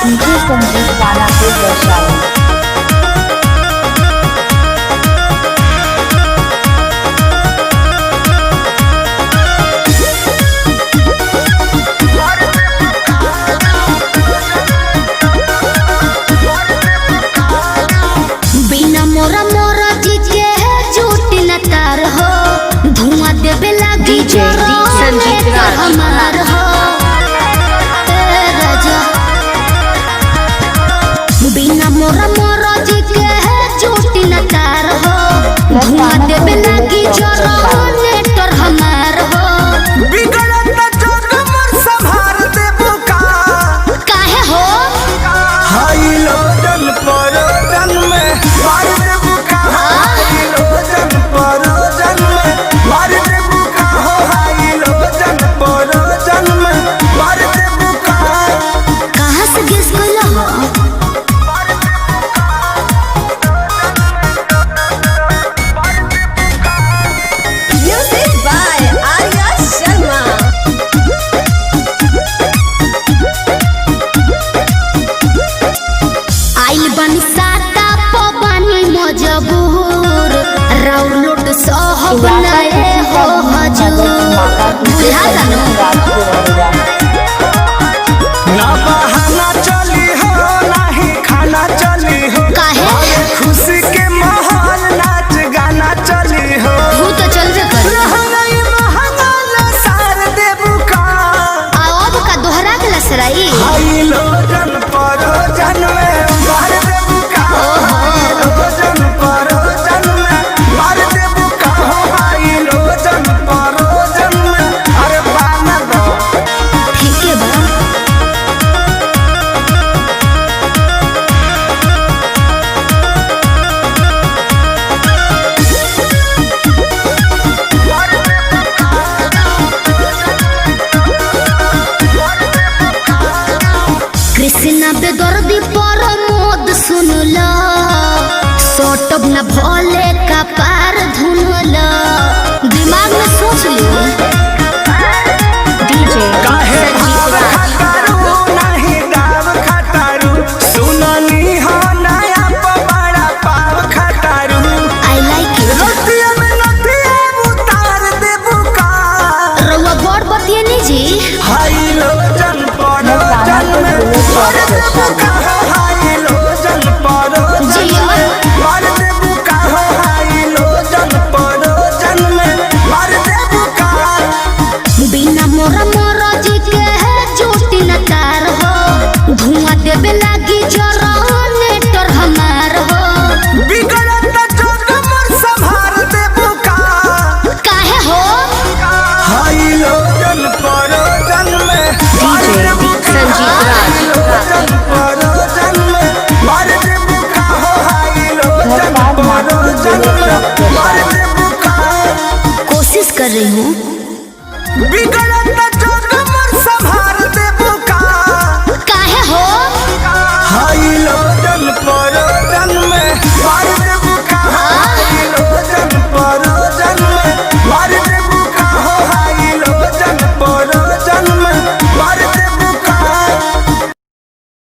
DJ Sanjeev वाला के वैशाली। बिना मोरा मोरा जी के झूठ न तार हो, धुआं देवे लगी हमार हो राजा। बिना मोरा मोरा जी के झूठ न तार हो, धुआं देवे लगी नेटर हमार हो। काहे हो कहाँ से गेस कइला हो? Music by Arya Sharma. आइल बनी साता पवानी मजबूर, राउर लोट सहब नए हो हजूर। बुझा जानो ना बहाना चली हो नहीं खाना चली हो, काहे खुशी के माहौल नाच गाना चली हो। तू तो चल जे कर नहीं महंगा ना सार देबू का अब का दोहरा के लसराई। हाई लो जन परो जन में मार देबू का, लो जन परो जन में मार देबू का हो। हाई लो जन परो जन में अरे बाना दो ठीक है बा कृष्णा बेदर्दी पर मोद सुनला, सोटब न भोले का पार धुनला। दिमाग में सोच ली डीजे काहे भाव खटारू नहीं दाव खटारू, सुननी हो नया पवाड़ा पाव खटारू। I like it. रतिया में नथिया उतार देबू का, रउआ बड़ बतिए नी जी। हाई लो जन परो जन में मार देबू का हो। हाई लो जन परो जन में मार देबू का हो। हाई लो जन परो जन में मार देबू का। बिना मोरा मोरा जी के झूठ न तार हो, धुआं देवे लगी नेटर हमार हो। बिगड़त जोग मोर संभार देबू का, काहे हो हाई लो जन परो जन में मार देबू का। हाई लो जन परो जन में मार देबू का हो। हाई लो जन परो जन में मार देबू का। कोशिश कर रही हूँ। बिगड़त जोग मोर संभार देबू का, काहे हो हाई लो जन परो